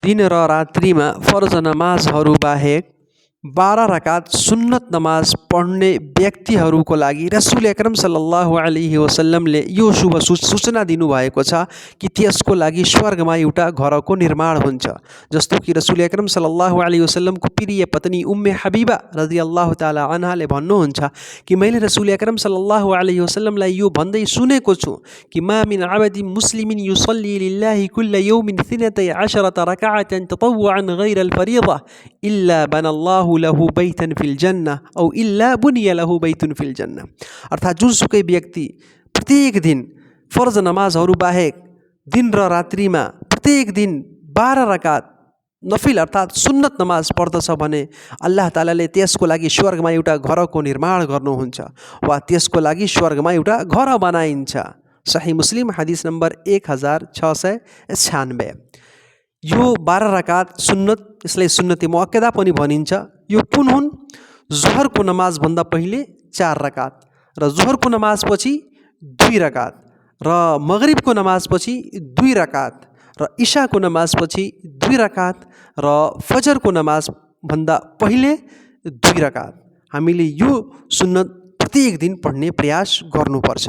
दिन र रात्रिमा फर्ज नमाजहरू बाहेक 12 रकात सुन्नत नमाज पढ्ने व्यक्तिहरूको लागि रसूल अकरम सल्लल्लाहु अलैहि वसल्लमले यो शुभ सूचना दिनुभएको छ कि त्यसको लागि स्वर्गमा एउटा घरको निर्माण हुन्छ। जस्तो कि रसूल अकरम सल्लल्लाहु अलैहि वसल्लमको प्रिय पत्नी उम्मे हबीबा रदियल्लाहु ताला अन्हाले भन्नुहुन्छ कि मैले रसूल अकरम सल्लल्लाहु अलैहि वसल्लमलाई यो भन्दै सुनेको छु कि मा मिन अबदिन मुस्लिमिन युसल्ली लिल्लाहि कुल्ल यौमिन 12 रकाअतन ततव्वुअन गैर अल फरीदा इल्ला बनल्लाहु लहु बैतन फिल जन्नह औ इल्ला बुनिया लहु बैतुन फिल जन्नह। अर्थात् जुनसुकै व्यक्ति प्रत्येक दिन फर्ज नमाजहरू बाहेक दिन र रात्रिमा प्रत्येक दिन 12 रकात नफिल अर्थात् सुन्नत नमाज पढ्दछ भने अल्लाह तालाले त्यसको लागि स्वर्गमा एउटा घरको निर्माण गर्नुहुन्छ वा त्यसको लागि स्वर्गमा एउटा घर बनाइन्छ। सही मुस्लिम हदिस नम्बर 1696। यो 12 रकात सुन्नत, यसलाई सुन्नते मुअक्कदा पनि भनिन्छ। यो कुन हुन्? जोहरको नमाजभन्दा पहिले 4 रकात र जोहरको नमाजपछि 2 रकात र मगरिबको नमाजपछि 2 रकात र इशाको नमाजपछि 2 रकात र फजरको नमाजभन्दा पहिले 2 रकात। हामीले यो सुन्नत प्रत्येक दिन पढ्ने प्रयास गर्नुपर्छ।